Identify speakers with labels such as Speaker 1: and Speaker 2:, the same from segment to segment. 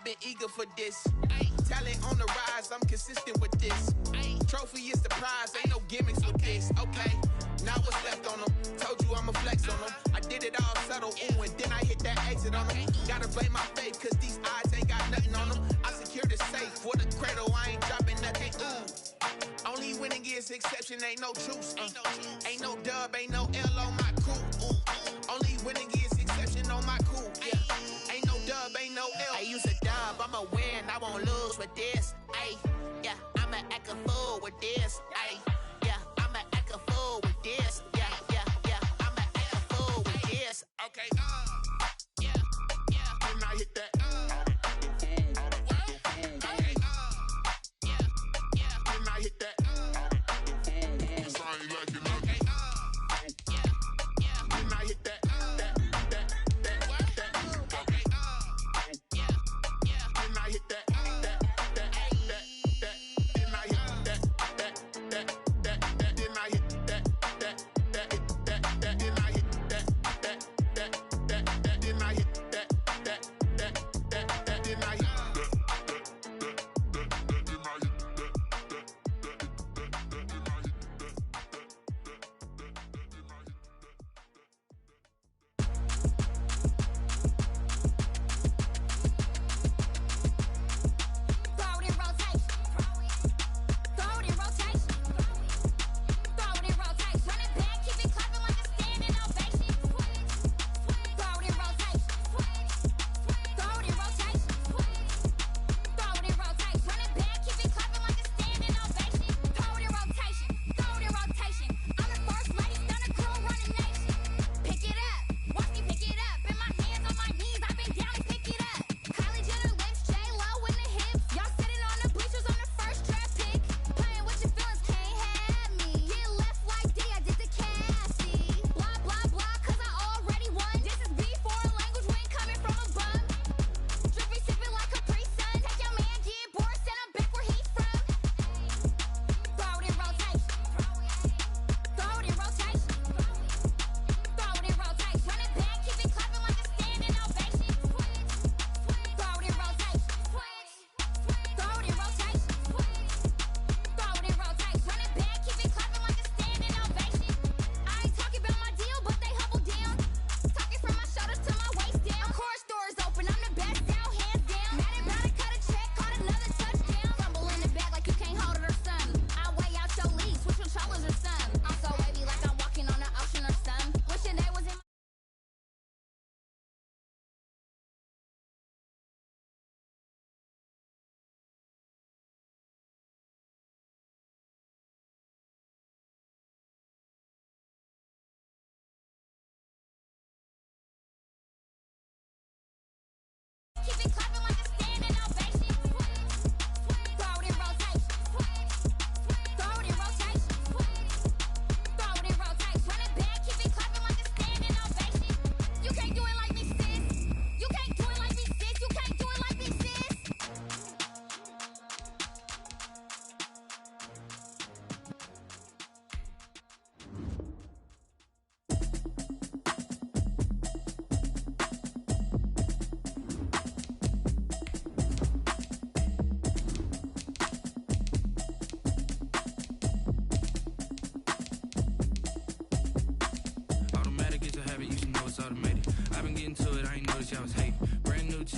Speaker 1: been eager for this. Ay, talent on the rise, I'm consistent with this. Ay, trophy is the prize, ain't no gimmicks with this. Okay, now what's left on them? Told you I'ma flex on them. I did it all subtle, ooh, and then I hit that exit on them. Gotta blame my faith, cause these odds ain't got nothing on them. I secured the safe for the cradle, I ain't dropping nothing, ooh. Only winning is exception, ain't no truce. Ain't no dub, ain't no L on my crew. Ooh. Only winning is exception on my crew. Yeah. Ain't no dub, ain't no L. I use a dub, I'ma win, I won't lose with this. Ay, yeah, I'ma act a fool with this. Ay, yeah, I'ma act a fool with this. Yeah, yeah, yeah, I'ma act a fool with this. Okay, yeah, yeah. When I hit that, okay, yeah, yeah. When I hit that.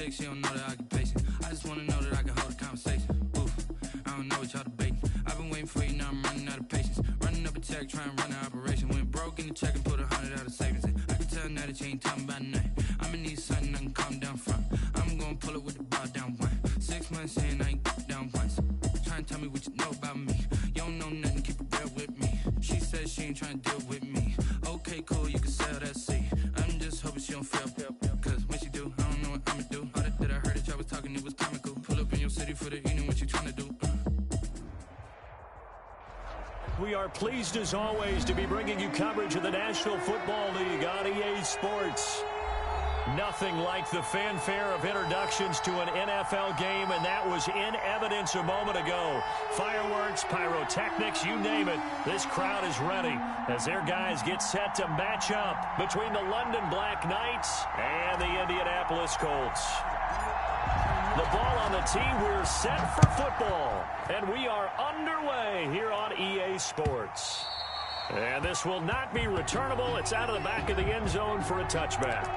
Speaker 2: She don't know the occupation. I just wanna know that I can hold a conversation. Oof, I don't know what y'all debating. I've been waiting for you, now I'm running out of patience. Running up a check, trying to run an operation. Went broke in the check and put 100 out of savings in. I can tell now that you ain't talking about nothing. I'ma need something I can calm down from. I'm gonna pull it with the bar down one. 6 months in, I ain't down once. Trying to tell me what you know about me. You don't know nothing, keep it real with me. She said she ain't trying to deal with me. Okay, cool, you can sell that seat. I'm just hoping she don't fail. Cause when she do, I don't know what I'ma do. All that I heard that y'all was talking, it was comical. Pull up in your city for the evening, what you trying to do?
Speaker 3: We are pleased as always to be bringing you coverage of the National Football League on EA Sports. Nothing like the fanfare of introductions to an NFL game, and that was in evidence a moment ago. Fireworks, pyrotechnics, you name it. This crowd is ready as their guys get set to match up between the London Black Knights and the Indianapolis Colts. The ball on the tee. We're set for football. And we are underway here on EA Sports. And this will not be returnable. It's out of the back of the end zone for a touchback.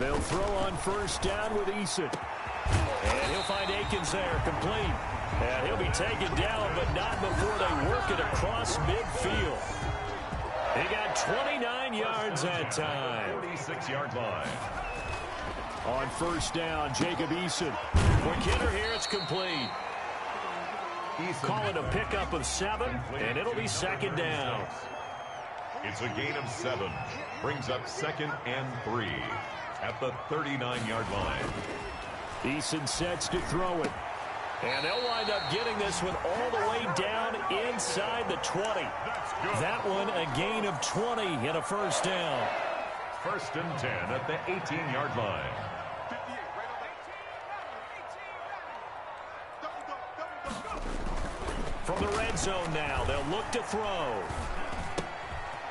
Speaker 3: They'll throw on first down with Eason. And he'll find Akins there, complete. And he'll be taken down, but not before they work it across midfield. He got 29 yards that time.
Speaker 4: 46-yard line.
Speaker 3: On first down, Jacob Eason. Quick hitter here, it's complete. Call it a pickup of 7, and it'll be second down.
Speaker 4: It's a gain of 7. Brings up 2nd and 3 at the 39-yard line.
Speaker 3: Eason sets to throw it. And they'll wind up getting this one all the way down inside the 20. That one a gain of 20 and a first down.
Speaker 4: 1st and 10 at the 18-yard line.
Speaker 3: From the red zone now, they'll look to throw.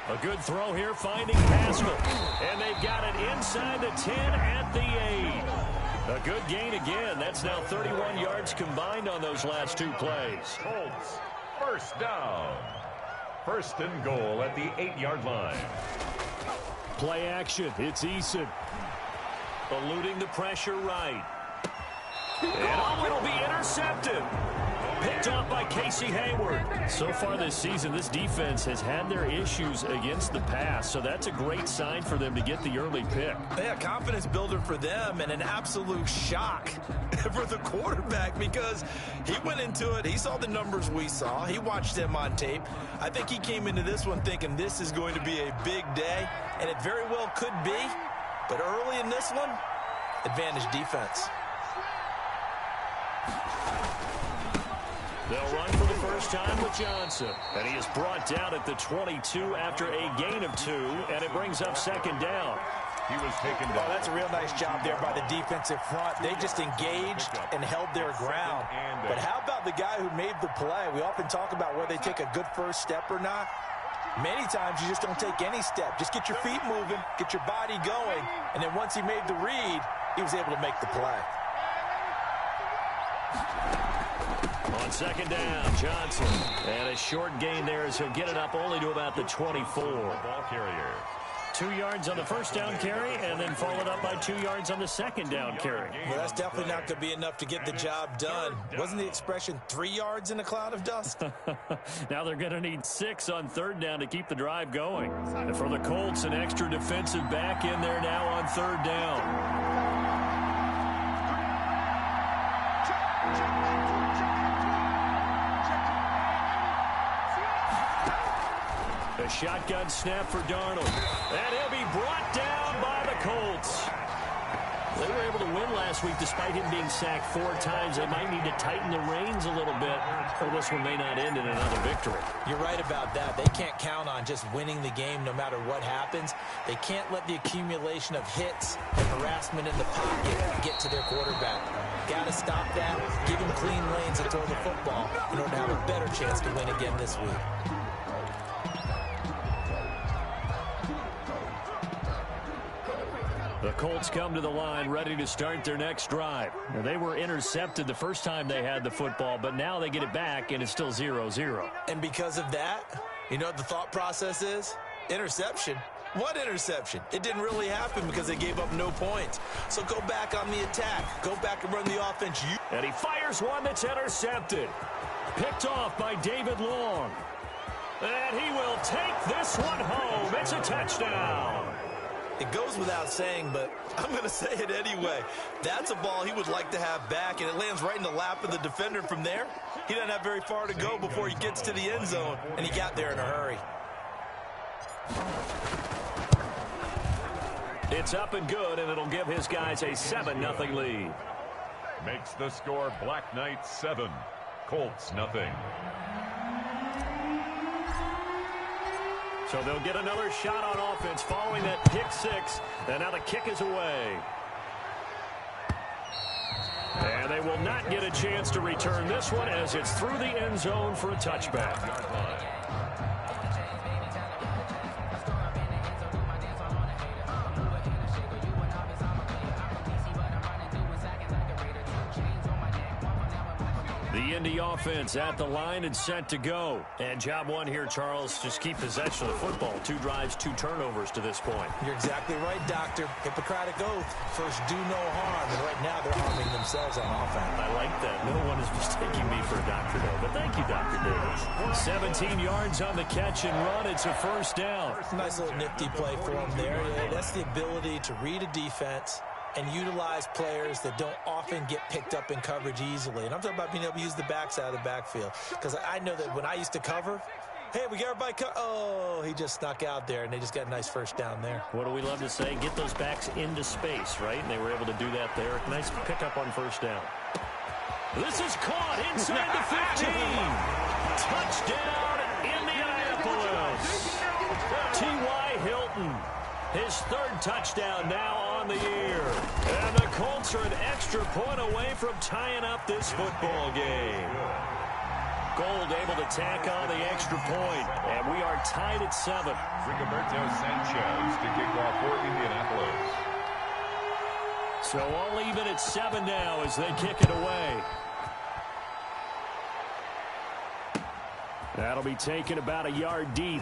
Speaker 3: A good throw here, finding Pascal. And they've got it inside the 10 at the 8. A good gain again. That's now 31 yards combined on those last 2 plays.
Speaker 4: Colts, first down. 1st and goal at the 8-yard line.
Speaker 3: Play action. It's Eason. Eluding the pressure right. And it'll be intercepted. Picked off by Casey Hayward. So far this season, this defense has had their issues against the pass, so that's a great sign for them to get the early pick.
Speaker 5: Yeah, confidence builder for them and an absolute shock for the quarterback because he went into it. He saw the numbers we saw. He watched them on tape. I think he came into this one thinking this is going to be a big day, and it very well could be. But early in this one, advantage defense.
Speaker 3: They'll run for the first time with Johnson. And he is brought down at the 22 after a gain of 2, and it brings up second down.
Speaker 4: He was taken down.
Speaker 5: Oh, that's a real nice job there by the defensive front. They just engaged and held their ground. But how about the guy who made the play? We often talk about whether they take a good first step or not. Many times you just don't take any step. Just get your feet moving, get your body going, and then once he made the read, he was able to make the play.
Speaker 3: On second down, Johnson. And a short gain there as he'll get it up only to about the 24.
Speaker 4: Ball carrier.
Speaker 3: 2 yards on the first down carry, and then followed up by 2 yards on the second down carry.
Speaker 5: Well, that's definitely not going to be enough to get the job done. Wasn't the expression 3 yards in a cloud of dust?
Speaker 3: Now they're going to need 6 on third down to keep the drive going. And for the Colts, an extra defensive back in there now on third down. A shotgun snap for Darnold. And he'll be brought down by the Colts. They were able to win last week despite him being sacked 4 times. They might need to tighten the reins a little bit, or this one may not end in another victory.
Speaker 5: You're right about that. They can't count on just winning the game no matter what happens. They can't let the accumulation of hits and harassment in the pocket get to their quarterback. Got to stop that, give him clean lanes to throw the football in order to have a better chance to win again this week.
Speaker 3: The Colts come to the line ready to start their next drive. Now, they were intercepted the first time they had the football, but now they get it back, and it's still 0-0.
Speaker 5: And because of that, you know what the thought process is? Interception. What interception? It didn't really happen because they gave up no points. So go back on the attack. Go back and run the offense.
Speaker 3: And he fires one that's intercepted. Picked off by David Long. And he will take this one home. It's a touchdown.
Speaker 5: It goes without saying, but I'm going to say it anyway. That's a ball he would like to have back, and it lands right in the lap of the defender from there. He doesn't have very far to go before he gets to the end zone, and he got there in a hurry.
Speaker 3: It's up and good, and it'll give his guys a 7-0 lead.
Speaker 4: Makes the score Black Knights 7, Colts 0.
Speaker 3: So they'll get another shot on offense following that pick six, and now the kick is away. And they will not get a chance to return this one as it's through the end zone for a touchback. The Indy offense at the line and set to go. And job one here, Charles, just keep possession of the football. 2 drives, 2 turnovers to this point.
Speaker 5: You're exactly right, Doctor. Hippocratic oath. First, do no harm. And right now, they're harming themselves on offense.
Speaker 3: I like that. No one is mistaking me for a doctor, though. But thank you, Dr. Davis. 17 yards on the catch and run. It's a first down.
Speaker 5: Nice little nifty play for him there. Yeah, that's the ability to read a defense and utilize players that don't often get picked up in coverage easily. And I'm talking about being able to use the backside of the backfield. Because I know that when I used to cover, hey, we got everybody oh, he just snuck out there, and they just got a nice first down there.
Speaker 3: What do we love to say? Get those backs into space, right? And they were able to do that there. Nice pickup on first down. This is caught inside the 15. Touchdown, Indianapolis. T.Y. Hilton. His 3rd touchdown now on the year. And the Colts are an extra point away from tying up this football game. Gold able to tack on the extra point. And we are tied at 7.
Speaker 4: Rigoberto Sanchez to kick off for Indianapolis.
Speaker 3: So all even at 7 now as they kick it away. That'll be taken about a yard deep.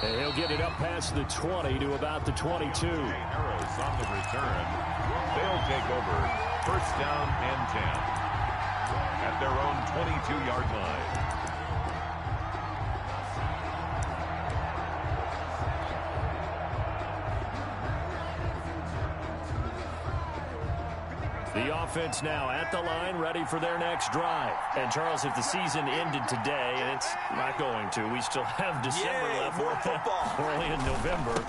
Speaker 3: And he'll get it up past the 20 to about the 22.
Speaker 4: Arrows on the return. They'll take over. First down and 10. At their own 22-yard line.
Speaker 3: The offense now at the line, ready for their next drive. And, Charles, if the season ended today, and it's not going to, we still have December left.
Speaker 5: More football.
Speaker 3: We're only in November.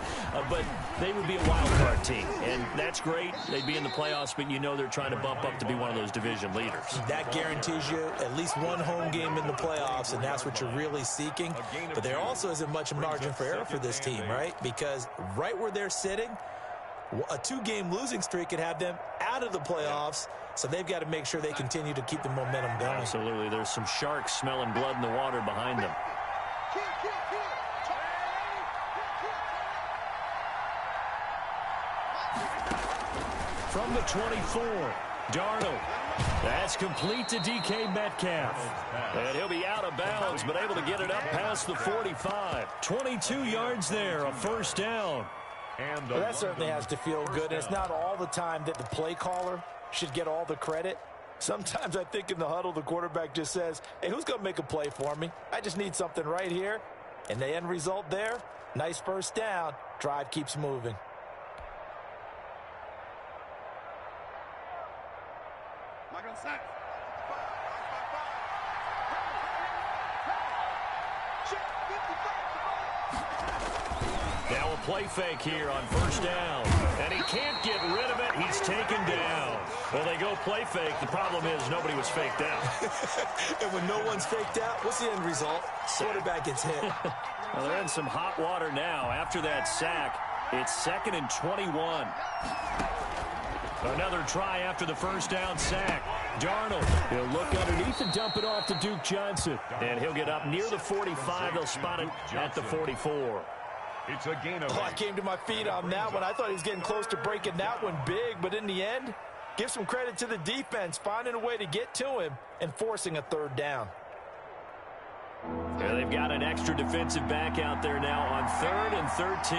Speaker 3: But they would be a wild card team. And that's great. They'd be in the playoffs, but you know they're trying to bump up to be one of those division leaders.
Speaker 5: That guarantees you at least one home game in the playoffs, and that's what you're really seeking. But there also isn't much margin for error for this team, right? Because right where they're sitting, a 2-game losing streak could have them out of the playoffs, so they've got to make sure they continue to keep the momentum going.
Speaker 3: Absolutely. There's some sharks smelling blood in the water behind them. From the 24, Darnold. That's complete to DK Metcalf. And he'll be out of bounds, but able to get it up past the 45. 22 yards there, a first down.
Speaker 5: Well, that certainly has to feel good. And it's not all the time that the play caller should get all the credit. Sometimes I think in the huddle, the quarterback just says, hey, who's going to make a play for me? I just need something right here. And the end result there, nice first down. Drive keeps moving.
Speaker 3: Now a play fake here on first down. And he can't get rid of it. He's taken down. Well, they go play fake. The problem is nobody was faked out.
Speaker 5: And when no one's faked out, what's the end result? Quarterback gets hit.
Speaker 3: Well, they're in some hot water now. After that sack, it's 2nd and 21. Another try after the first down sack. Darnold, he'll look underneath and dump it off to Duke Johnson. And he'll get up near the 45. They'll spot it at the 44.
Speaker 4: It's a gain of
Speaker 5: I came to my feet on that one. I thought he was getting close to breaking that one big, but in the end, give some credit to the defense, finding a way to get to him and forcing a 3rd down.
Speaker 3: Yeah, they've got an extra defensive back out there now on 3rd and 13.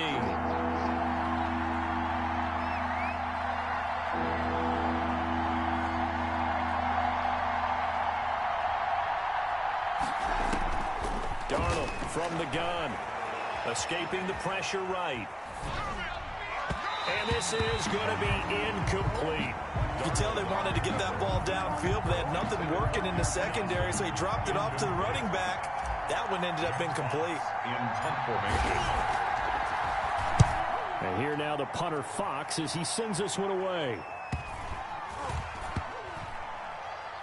Speaker 3: Darnold from the gun. Escaping the pressure right. And this is going to be incomplete.
Speaker 5: You can tell they wanted to get that ball downfield, but they had nothing working in the secondary, so he dropped it off to the running back. That one ended up incomplete.
Speaker 4: In punt formation.
Speaker 3: And here now the punter Fox as he sends this one away.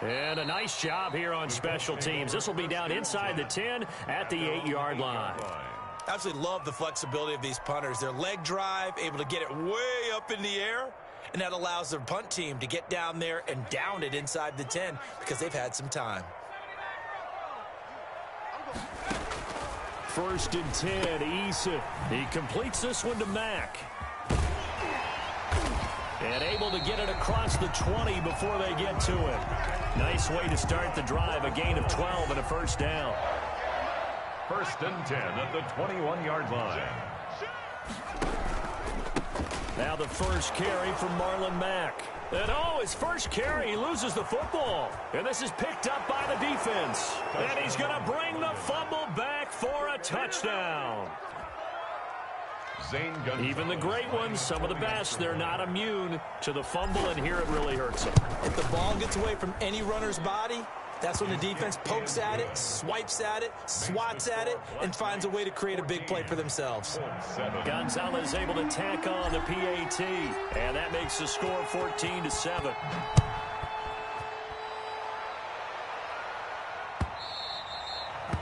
Speaker 3: And a nice job here on special teams. This will be down inside the 10 at the 8-yard line.
Speaker 5: Absolutely love the flexibility of these punters. Their leg drive, able to get it way up in the air, and that allows their punt team to get down there and down it inside the 10 because they've had some time.
Speaker 3: 1st and 10, Eason. He completes this one to Mack. And able to get it across the 20 before they get to it. Nice way to start the drive, a gain of 12 and a first down.
Speaker 4: 1st and 10 at the 21-yard line.
Speaker 3: Now the first carry from Marlon Mack. And his first carry, he loses the football. And this is picked up by the defense. And he's going to bring the fumble back for a touchdown. Even the great ones, some of the best, they're not immune to the fumble, and here it really hurts them.
Speaker 5: If the ball gets away from any runner's body, that's when the defense pokes at it, swipes at it, swats at it, and finds a way to create a big play for themselves.
Speaker 3: Gonzalez able to tack on the PAT, and that makes the score 14-7.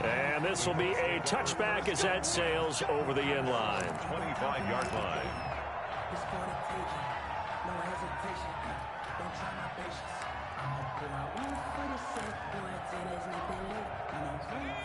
Speaker 3: And this will be a touchback as that sails over the end line.
Speaker 4: 25-yard line.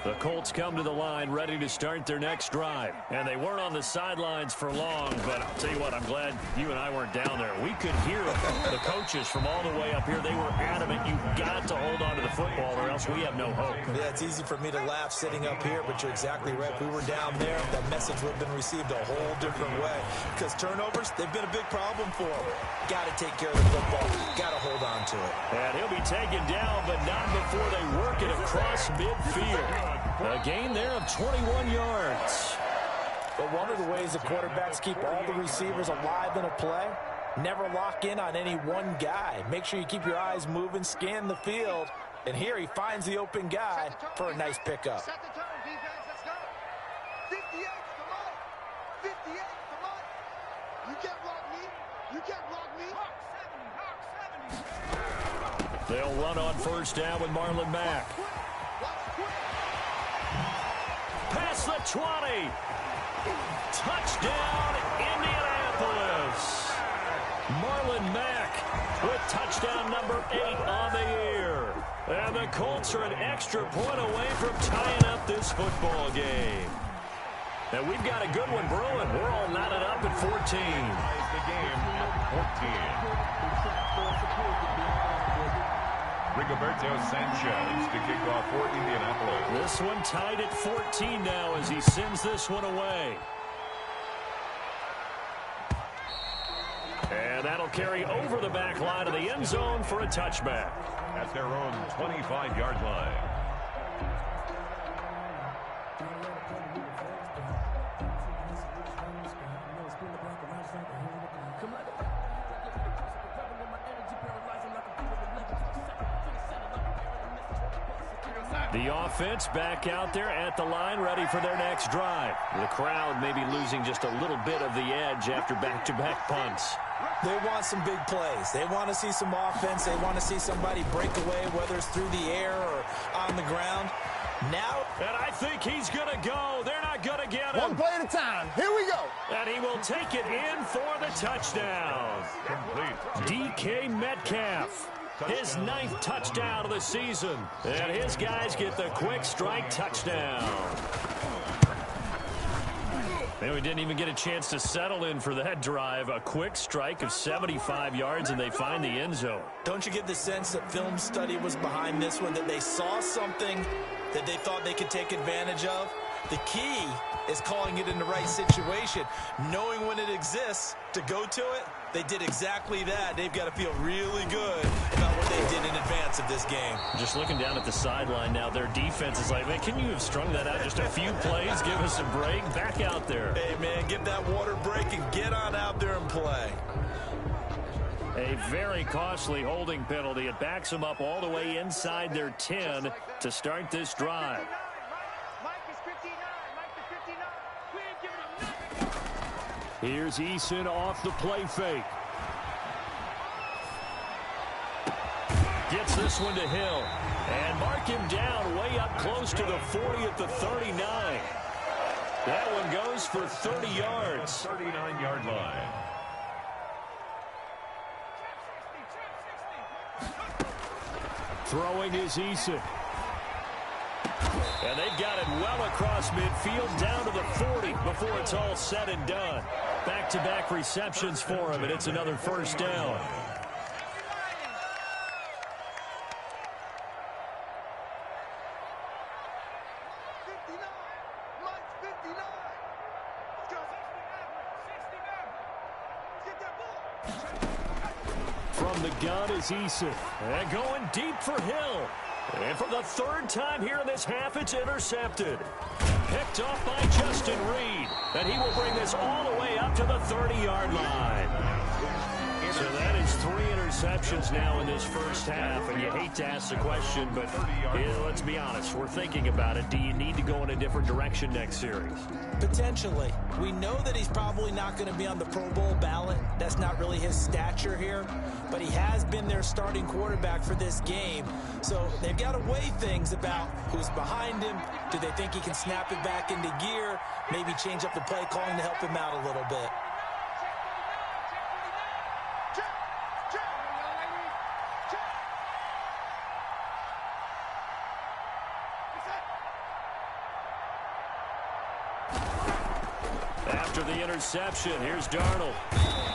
Speaker 3: The Colts come to the line ready to start their next drive. And they weren't on the sidelines for long, but I'll tell you what, I'm glad you and I weren't down there. We could hear the coaches from all the way up here. They were adamant, you've got to hold on to the football or else we have no hope.
Speaker 5: Yeah, it's easy for me to laugh sitting up here, but you're exactly right. If we were down there, that message would have been received a whole different way. Because turnovers, they've been a big problem for them. Got to take care of the football. Got to hold on to it.
Speaker 3: And he'll be taken down, but not before they work it across midfield. A gain there of 21 yards.
Speaker 5: But one of the ways the quarterbacks keep all the receivers alive in a play, never lock in on any one guy. Make sure you keep your eyes moving, scan the field. And here he finds the open guy for a nice pickup.
Speaker 6: Set the turn, defense. Let's go. 58, come on. 58, come on. You can't block me. You can't block me.
Speaker 3: They'll run on first down with Marlon Mack. Past the 20. Touchdown, Indianapolis. Marlon Mack with touchdown number 8 on the year. And the Colts are an extra point away from tying up this football game. And we've got a good one brewing. We're all knotted up at 14.
Speaker 4: Ties the game at 14. Rigoberto Sanchez to kick off for Indianapolis.
Speaker 3: This one tied at 14 now as he sends this one away. And that'll carry over the back line of the end zone for a touchback.
Speaker 4: At their own 25-yard line.
Speaker 3: The offense back out there at the line, ready for their next drive. The crowd may be losing just a little bit of the edge after back-to-back punts.
Speaker 5: They want some big plays. They want to see some offense. They want to see somebody break away, whether it's through the air or on the ground. Now,
Speaker 3: and I think he's going to go. They're not going to get him.
Speaker 6: One play at a time. Here we go.
Speaker 3: And he will take it in for the touchdown.
Speaker 4: Complete.
Speaker 3: DK Metcalf. His 9th touchdown of the season. And his guys get the quick strike touchdown. And we didn't even get a chance to settle in for that drive. A quick strike of 75 yards, and they find the end zone.
Speaker 5: Don't you get the sense that film study was behind this one, that they saw something that they thought they could take advantage of? The key is calling it in the right situation, knowing when it exists to go to it. They did exactly that. They've got to feel really good about what they did in advance of this game.
Speaker 3: Just looking down at the sideline now, their defense is like, man, can you have strung that out just a few plays? Give us a break. Back out there.
Speaker 5: Hey, man, give that water break and get on out there and play.
Speaker 3: A very costly holding penalty. It backs them up all the way inside their 10 to start this drive. Here's Eason off the play fake. Gets this one to Hill. And mark him down way up close to the 40 at the 39. That one goes for 30 yards.
Speaker 4: 39-yard line.
Speaker 3: Throwing is Eason. And they've got it well across midfield down to the 40 before it's all said and done. Back-to-back receptions for him, and it's another first down. From the gun is Eason. And going deep for Hill. And for the third time here in this half, it's intercepted. Picked off by Justin Reed. And he will bring this all the way up to the 30-yard line. So that is 3 interceptions now in this first half. And you hate to ask the question, but let's be honest. We're thinking about it. Do you need to go in a different direction next series?
Speaker 5: Potentially. We know that he's probably not going to be on the Pro Bowl ballot. That's not really his stature here. But he has been their starting quarterback for this game. So they've got to weigh things about who's behind him. Do they think he can snap it back into gear? Maybe change up the play calling to help him out a little bit.
Speaker 3: After the interception, here's Darnold.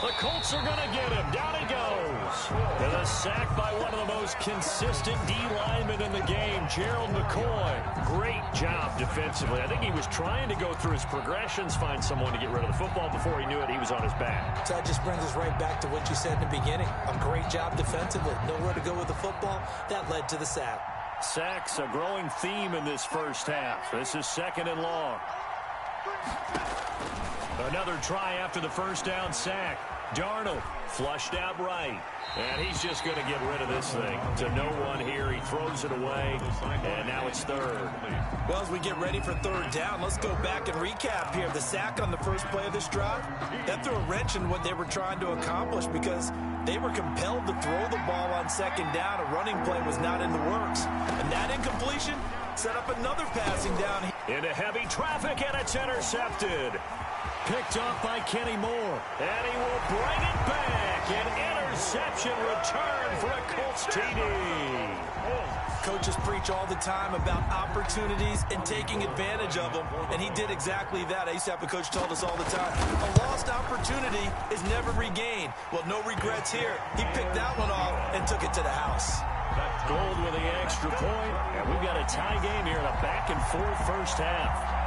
Speaker 3: The Colts are going to get him. Down he goes. And a sack by one of the most consistent D linemen in the game, Gerald McCoy. Great job defensively. I think he was trying to go through his progressions, find someone to get rid of the football. Before he knew it, he was on his back.
Speaker 5: So that just brings us right back to what you said in the beginning. A great job defensively. Nowhere to go with the football. That led to the sack.
Speaker 3: Sacks, a growing theme in this first half. This is 2nd and long. Another try after the first down sack. Darnold flushed out right. And he's just going to get rid of this thing. To no one here. He throws it away. And now it's 3rd.
Speaker 5: Well, as we get ready for 3rd down, let's go back and recap here. The sack on the first play of this drive, that threw a wrench in what they were trying to accomplish because they were compelled to throw the ball on 2nd down. A running play was not in the works. And that incompletion set up another passing down.
Speaker 3: Into heavy traffic, and it's intercepted. Picked off by Kenny Moore. And he will bring it back. An interception return for a Colts TD.
Speaker 5: Coaches preach all the time about opportunities and taking advantage of them, and he did exactly that. I used to have a coach told us all the time, a lost opportunity is never regained. Well, no regrets here. He picked that one off and took it to the house.
Speaker 3: Gold with the extra point, and we've got a tie game here in a back-and-forth first half.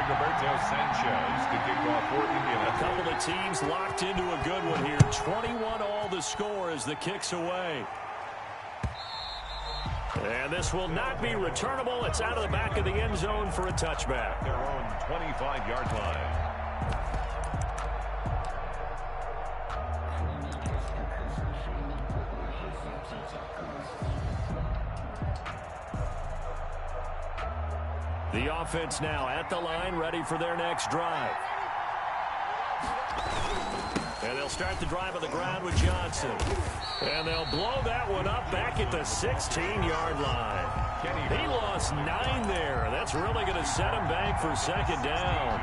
Speaker 4: Roberto Sanchez to kick off for Indiana.
Speaker 3: A couple of teams locked into a good one here. 21 all the score as the kick's away. And this will not be returnable. It's out of the back of the end zone for a touchback.
Speaker 4: Their own 25-yard line.
Speaker 3: The offense now at the line, ready for their next drive. And they'll start the drive on the ground with Johnson. And they'll blow that one up back at the 16-yard line. He lost 9 there. That's really going to set him back for 2nd down.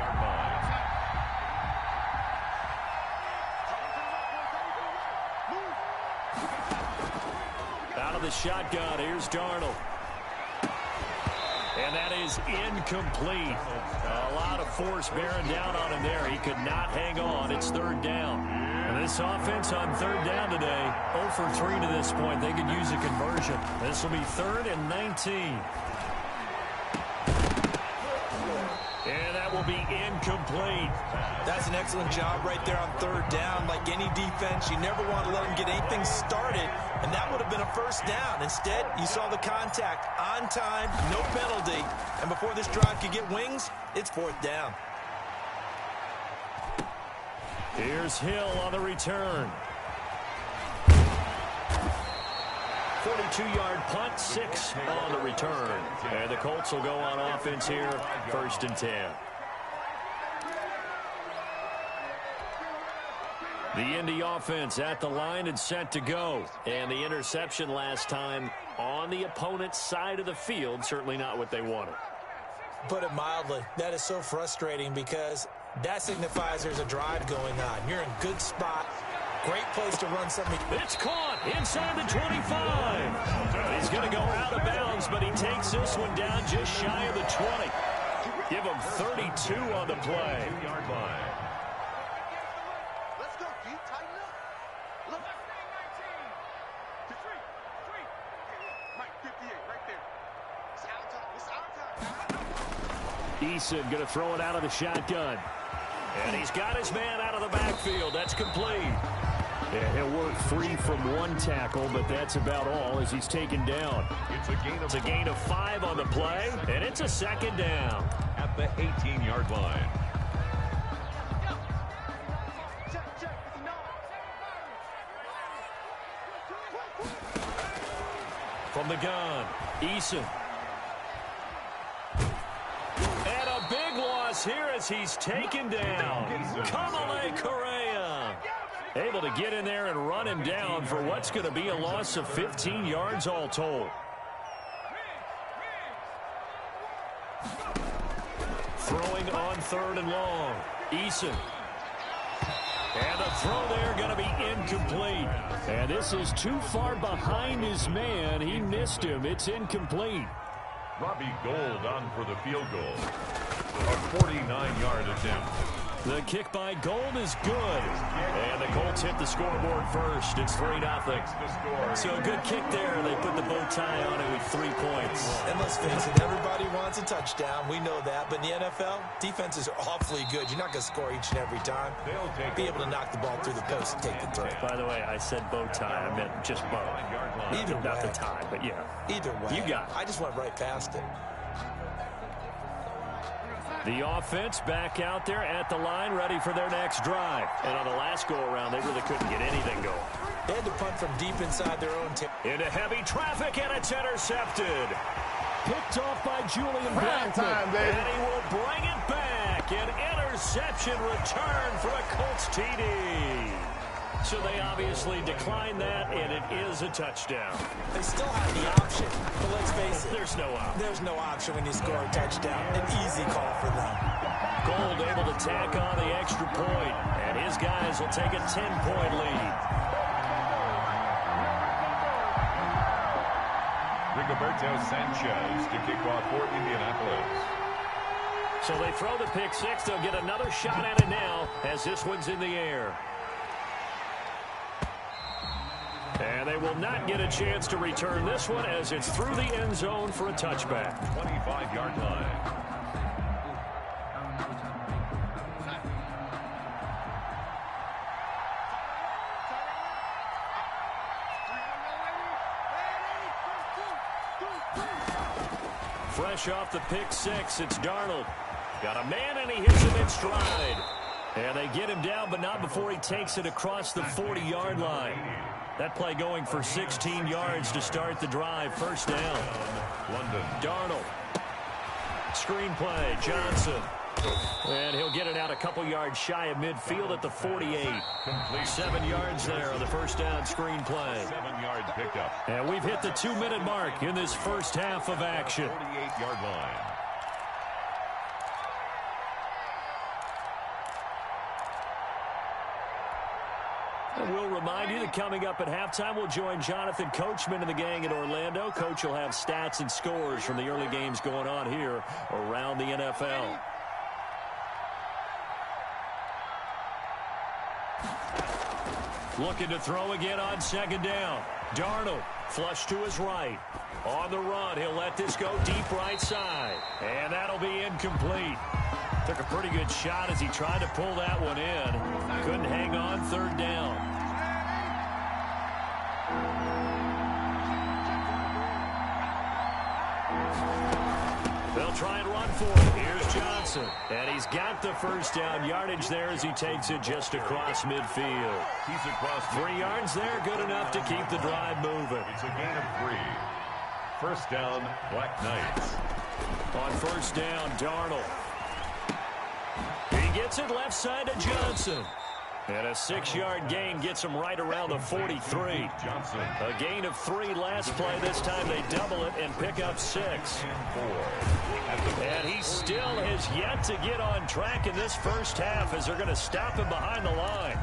Speaker 3: Out of the shotgun, here's Darnold. And that is incomplete. A lot of force bearing down on him there. He could not hang on. It's 3rd down. And this offense on 3rd down today, 0 for 3 to this point. They could use a conversion. This will be 3rd and 19. And that will be incomplete.
Speaker 5: That's an excellent job right there on 3rd down. Like any defense, you never want to let them get anything started, and that would have been a first down. Instead, you saw the contact on time, no penalty, and before this drive could get wings, it's 4th down.
Speaker 3: Here's Hill on the return. 42-yard punt, 6 on the return. And the Colts will go on offense here, 1st and 10. The Indy offense at the line and set to go. And the interception last time on the opponent's side of the field, certainly not what they wanted.
Speaker 5: Put it mildly, that is so frustrating because that signifies there's a drive going on. You're in good spot. Great place to run something.
Speaker 3: It's caught inside the 25. He's going to go out of bounds, but he takes this one down just shy of the 20. Give him 32 on the play.
Speaker 6: Let's go, D. Tighten up. Look. Mike, 58, right there. It's our time. It's our time.
Speaker 3: Eason going to throw it out of the shotgun. And he's got his man out of the backfield. That's complete. And he'll work free from one tackle, but that's about all as he's taken down. It's a gain of 5 on the play, and it's a 2nd down.
Speaker 4: At the 18-yard line.
Speaker 3: From the gun, Eason. And a big loss here as he's taken down. Kamale Correa. Able to get in there and run him down for what's going to be a loss of 15 yards all told. Throwing on 3rd and long. Eason. And the throw there going to be incomplete. And this is too far behind his man. He missed him. It's incomplete.
Speaker 4: Robbie Gould on for the field goal. A 49-yard attempt.
Speaker 3: The kick by Gould is good. And the Colts hit the scoreboard first. It's 3-0. So a good kick there. They put the bow tie on it with 3 points.
Speaker 5: And let's face it, everybody wants a touchdown. We know that. But in the NFL, defenses are awfully good. You're not going to score each and every time. Be able to knock the ball through the post and take the throw.
Speaker 3: By the way, I said bow tie. I meant just bow.
Speaker 5: Either way.
Speaker 3: Not the tie, but yeah.
Speaker 5: Either way.
Speaker 3: You got it.
Speaker 5: I just went right past it.
Speaker 3: The offense back out there at the line, ready for their next drive. And on the last go-around, they really couldn't get anything going.
Speaker 5: They had to punt from deep inside their own territory.
Speaker 3: Into heavy traffic, and it's intercepted. Picked off by Julian Blackman. And he will bring it back. An interception return for a Colts TD. So they obviously declined that, and it is a touchdown.
Speaker 5: They still have the option, but let's face it.
Speaker 3: There's no option.
Speaker 5: There's no option when you score a touchdown. An easy call for them.
Speaker 3: Gould able to tack on the extra point, and his guys will take a 10-point lead.
Speaker 4: Rigoberto Sanchez to kick off for Indianapolis.
Speaker 3: So they throw the pick 6. They'll get another shot at it now as this one's in the air. And they will not get a chance to return this one as it's through the end zone for a touchback.
Speaker 4: 25-yard line.
Speaker 3: Fresh off the pick 6, it's Darnold. Got a man, and he hits him in stride. And they get him down, but not before he takes it across the 40-yard line. That play going for 16 yards to start the drive. First down.
Speaker 4: London.
Speaker 3: Darnold. Screenplay. Johnson. And he'll get it out a couple yards shy of midfield at the 48.
Speaker 4: Complete.
Speaker 3: 7 yards there on the first down screenplay.
Speaker 4: 7-yard pickup.
Speaker 3: And we've hit the 2-minute mark in this first half of action.
Speaker 4: 48-yard line.
Speaker 3: And we'll remind you that coming up at halftime, we'll join Jonathan Coachman and the gang in Orlando. Coach will have stats and scores from the early games going on here around the NFL. Looking to throw again on second down. Darnold, flush to his right. On the run, he'll let this go deep right side. And that'll be incomplete. Took a pretty good shot as he tried to pull that one in. Couldn't hang on, third down. They'll try and run for it. Here's Johnson. And he's got the first down yardage there as he takes it just across midfield.
Speaker 4: He's across
Speaker 3: 3 yards there, good enough to keep the drive moving.
Speaker 4: It's a gain of 3. First down, Black Knights.
Speaker 3: On first down, Darnold. He gets it left side to Johnson. And a 6-yard gain gets him right around the 43.
Speaker 4: Johnson.
Speaker 3: A gain of 3 last play. This time they double it and pick up 6. And he still has yet to get on track in this first half as they're going to stop him behind the line.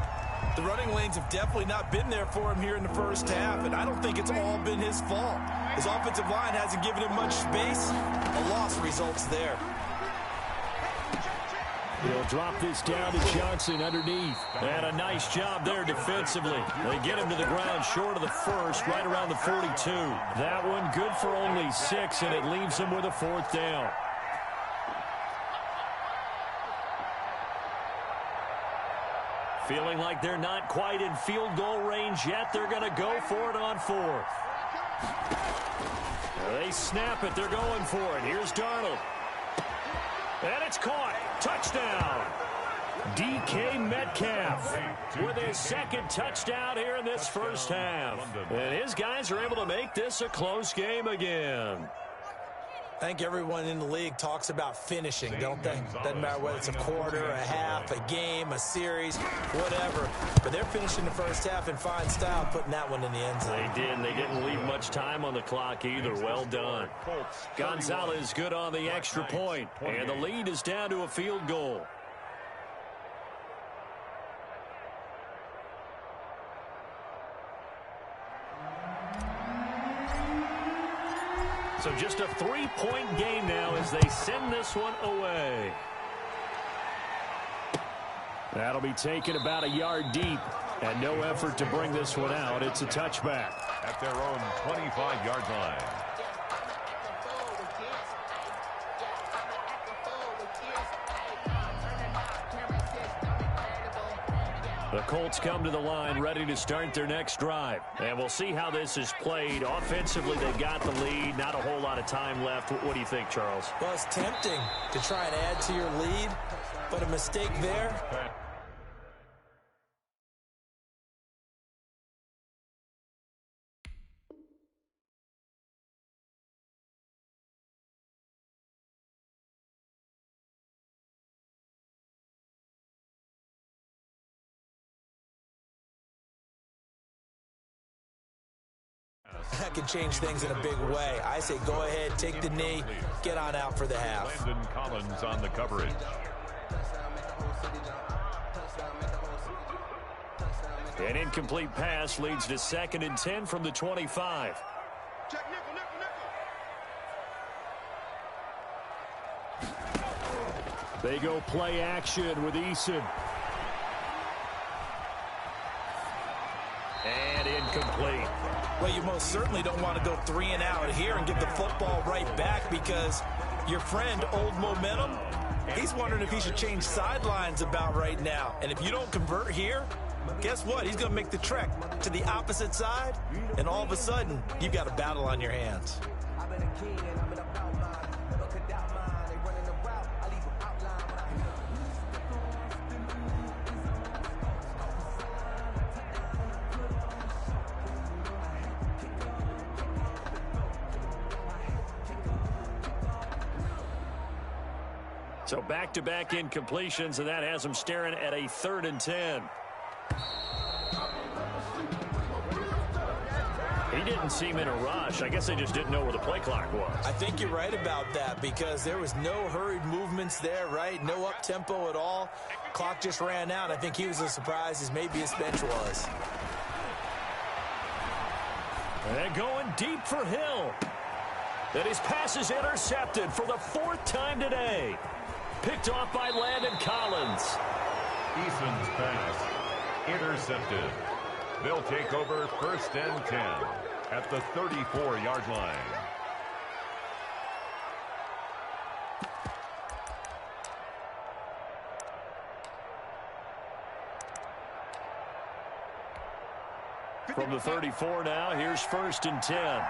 Speaker 5: The running lanes have definitely not been there for him here in the first half, and I don't think it's all been his fault. His offensive line hasn't given him much space. A loss results there.
Speaker 3: He'll drop this down to Johnson underneath. And a nice job there defensively. They get him to the ground short of the first, right around the 42. That one good for only 6, and it leaves him with a 4th down. Feeling like they're not quite in field goal range yet. They're going to go for it on 4th. They snap it. They're going for it. Here's Darnold. And it's caught. Touchdown. DK Metcalf with his 2nd touchdown here in this first half. And his guys are able to make this a close game again.
Speaker 5: I think everyone in the league talks about finishing, don't they? Doesn't matter whether it's a quarter, a half, a game, a series, whatever. But they're finishing the first half in fine style, putting that one in the end zone.
Speaker 3: They did, and they didn't leave much time on the clock either. Well done. Gonzalez good on the extra point, and the lead is down to a field goal. So just a 3-point game now as they send this one away. That'll be taken about a yard deep, and no effort to bring this one out. It's a touchback.
Speaker 4: At their own 25-yard line.
Speaker 3: The Colts come to the line ready to start their next drive. And we'll see how this is played. Offensively, they got the lead. Not a whole lot of time left. What do you think, Charles?
Speaker 5: Well, it's tempting to try and add to your lead, but a mistake there. That could change things in a big way. I say go ahead, take the knee, get on out for the half.
Speaker 4: Landon Collins on the coverage.
Speaker 3: An incomplete pass leads to 2nd and 10 from the 25.
Speaker 6: Check nickel, nickel, nickel.
Speaker 3: They go play action with Eason. And incomplete.
Speaker 5: Well, you most certainly don't want to go 3 and out here and give the football right back because your friend, Old Momentum, he's wondering if he should change sidelines about right now. And if you don't convert here, guess what? He's going to make the trek to the opposite side, and all of a sudden, you've got a battle on your hands.
Speaker 3: So back-to-back incompletions, and that has him staring at a 3rd and 10. He didn't seem in a rush. I guess they just didn't know where the play clock was.
Speaker 5: I think you're right about that because there was no hurried movements there, right? No up-tempo at all. Clock just ran out. I think he was as surprised as maybe his bench was.
Speaker 3: And going deep for Hill. And his pass is intercepted for the 4th time today. Picked off by Landon Collins.
Speaker 4: Eason's pass intercepted. They'll take over 1st and 10 at the 34-yard line.
Speaker 3: From the 34 now, here's 1st and 10.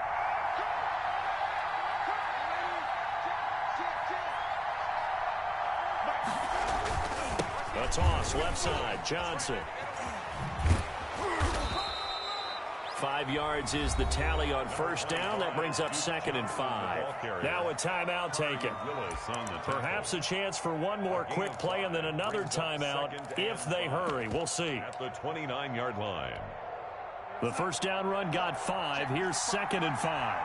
Speaker 3: toss, left side, Johnson. 5 yards is the tally on first down. That brings up 2nd and 5. Now a timeout taken. Perhaps a chance for one more quick play and then another timeout if they hurry. We'll see.
Speaker 4: At the 29-yard line.
Speaker 3: The first down run got 5. Here's 2nd and 5.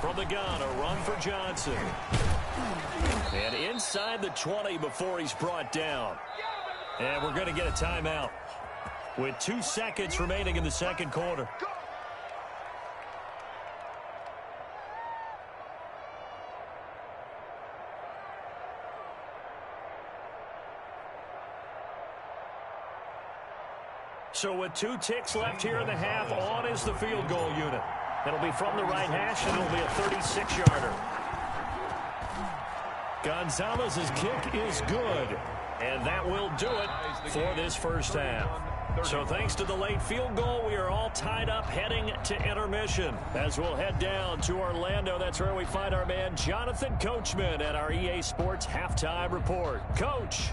Speaker 3: From the gun, a run for Johnson. And inside the 20 before he's brought down. And we're going to get a timeout with 2 seconds remaining in the second quarter. So with 2 ticks left here in the half, on is the field goal unit. It'll be from the right hash, and it'll be a 36-yarder. Gonzalez's kick is good, and that will do it for this first half. So thanks to the late field goal, we are all tied up heading to intermission. As we'll head down to Orlando, that's where we find our man Jonathan Coachman at our EA Sports Halftime Report. Coach.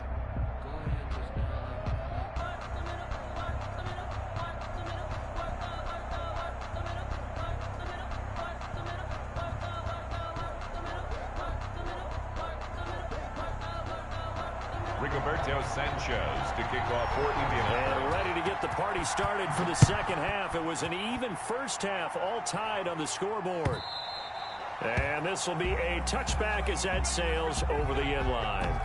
Speaker 4: Rigoberto Sanchez to kick off for Indianapolis.
Speaker 3: And ready to get the party started for the second half. It was an even first half, all tied on the scoreboard. And this will be a touchback as that sails over the end line.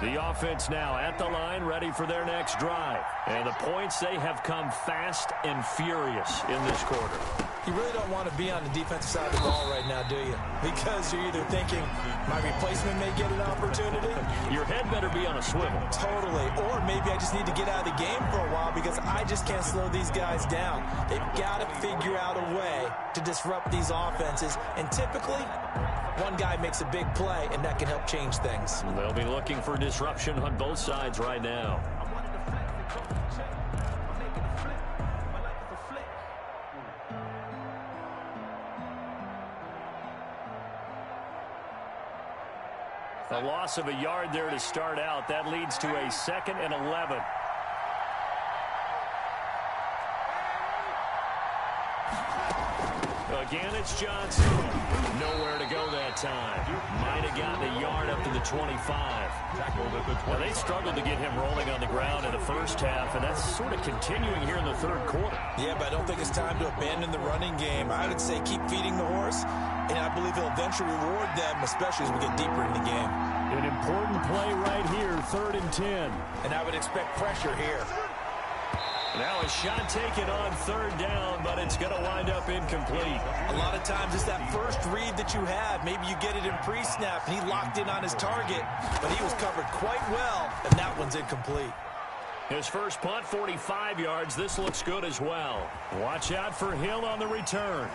Speaker 3: The offense now at the line, ready for their next drive. And the points, they have come fast and furious in this quarter.
Speaker 5: You really don't want to be on the defensive side of the ball right now, do you? Because you're either thinking, my replacement may get an opportunity.
Speaker 3: Your head better be on a swivel.
Speaker 5: Totally. Or maybe I just need to get out of the game for a while because I just can't slow these guys down. They've got to figure out a way to disrupt these offenses. And typically, one guy makes a big play, and that can help change things.
Speaker 3: They'll be looking for disruption on both sides right now. A loss of a yard there to start out. That leads to a 2nd and 11. Again, it's Johnson. Nowhere to go that time. Might have gotten a yard up to the 25. Well, they struggled to get him rolling on the ground in the first half, and that's sort of continuing here in the third quarter.
Speaker 5: Yeah, but I don't think it's time to abandon the running game. I would say keep feeding the horse, and I believe he'll eventually reward them, especially as we get deeper in the game.
Speaker 3: An important play right here, 3rd and 10.
Speaker 5: And I would expect pressure here.
Speaker 3: Now a shot taken on 3rd down, but it's going to wind up incomplete.
Speaker 5: A lot of times it's that first read that you have. Maybe you get it in pre-snap, and he locked in on his target, but he was covered quite well, and that one's incomplete.
Speaker 3: His first punt, 45 yards. This looks good as well. Watch out for Hill on the return.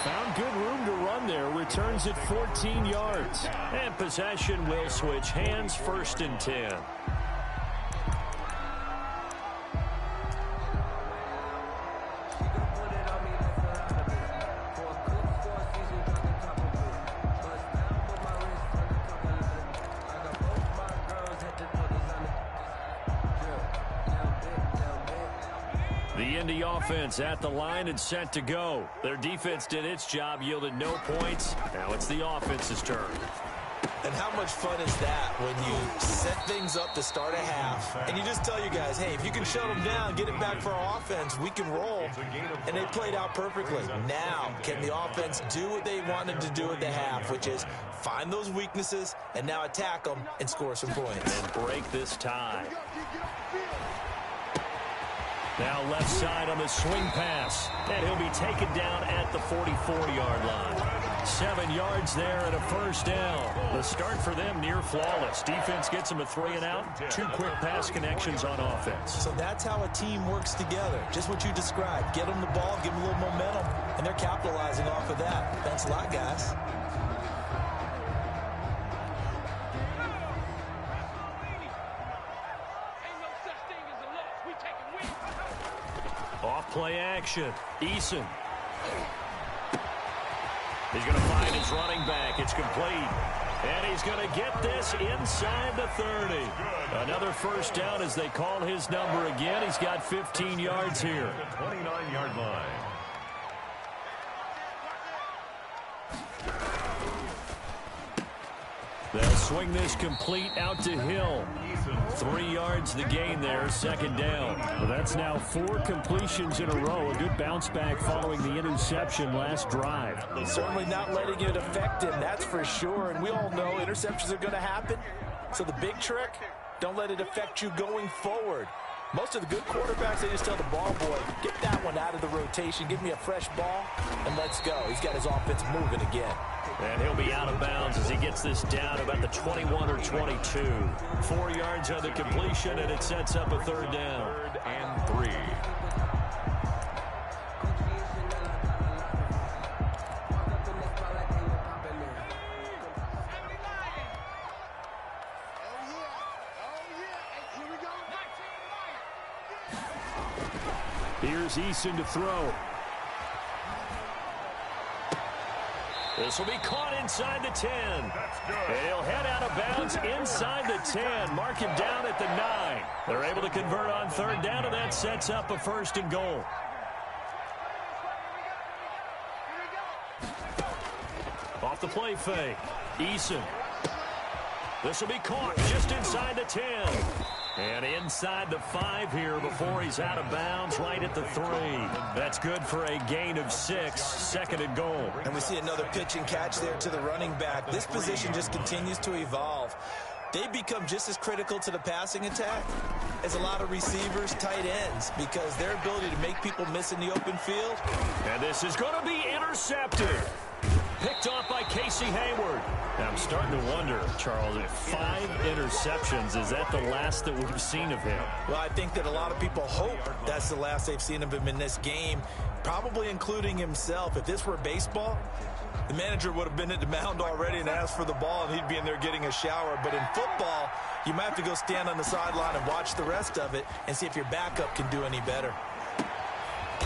Speaker 3: Found good room to run there. Returns at 14 yards. And possession will switch hands, 1st and 10. The Indy offense at the line and set to go. Their defense did its job, yielded no points. Now it's the offense's turn.
Speaker 5: And how much fun is that when you set things up to start a half, and you just tell your guys, hey, if you can shut them down, get it back for our offense, we can roll. And they played out perfectly. Now, can the offense do what they wanted to do at the half, which is find those weaknesses and now attack them and score some points.
Speaker 3: And break this tie. Now left side on the swing pass. And he'll be taken down at the 44-yard line. 7 yards there and a first down. The start for them near flawless. Defense gets them a 3 and out. 2 quick pass connections on offense.
Speaker 5: So that's how a team works together. Just what you described. Get them the ball, give them a little momentum, and they're capitalizing off of that. Thanks a lot, guys.
Speaker 3: Off play action. Eason. He's going to find his running back. It's complete. And he's going to get this inside the 30. Another first down as they call his number again. He's got 15 yards here.
Speaker 4: 29-yard line.
Speaker 3: They'll swing this complete out to Hill. 3 yards the gain there, second down.
Speaker 7: Well, that's now 4 completions in a row. A good bounce back following the interception last drive.
Speaker 5: Certainly not letting it affect him, that's for sure. And we all know interceptions are going to happen. So the big trick, don't let it affect you going forward. Most of the good quarterbacks, they just tell the ball boy, get that one out of the rotation, give me a fresh ball, and let's go. He's got his offense moving again.
Speaker 3: And he'll be out of bounds as he gets this down about the 21 or 22. 4 yards on the completion, and it sets up a third down.
Speaker 4: 3rd and 3.
Speaker 7: Here's Eason to throw.
Speaker 3: This will be caught inside the 10. And he'll head out of bounds inside the 10. Mark him down at the 9. They're able to convert on third down, and that sets up a first and goal. Off the play fake. Eason. This will be caught just inside the 10. And inside the 5 here before he's out of bounds right at the 3. That's good for a gain of 6, second and goal.
Speaker 5: And we see another pitch and catch there to the running back. This position just continues to evolve. They become just as critical to the passing attack as a lot of receivers, tight ends, because their ability to make people miss in the open field.
Speaker 3: And this is going to be intercepted. Picked off by Casey Hayward. Now I'm starting to wonder, Charles, if 5 interceptions, is that the last that we've seen of him?
Speaker 5: Well, I think that a lot of people hope that's the last they've seen of him in this game, probably including himself. If this were baseball, the manager would have been at the mound already and asked for the ball, and he'd be in there getting a shower. But in football, you might have to go stand on the sideline and watch the rest of it and see if your backup can do any better.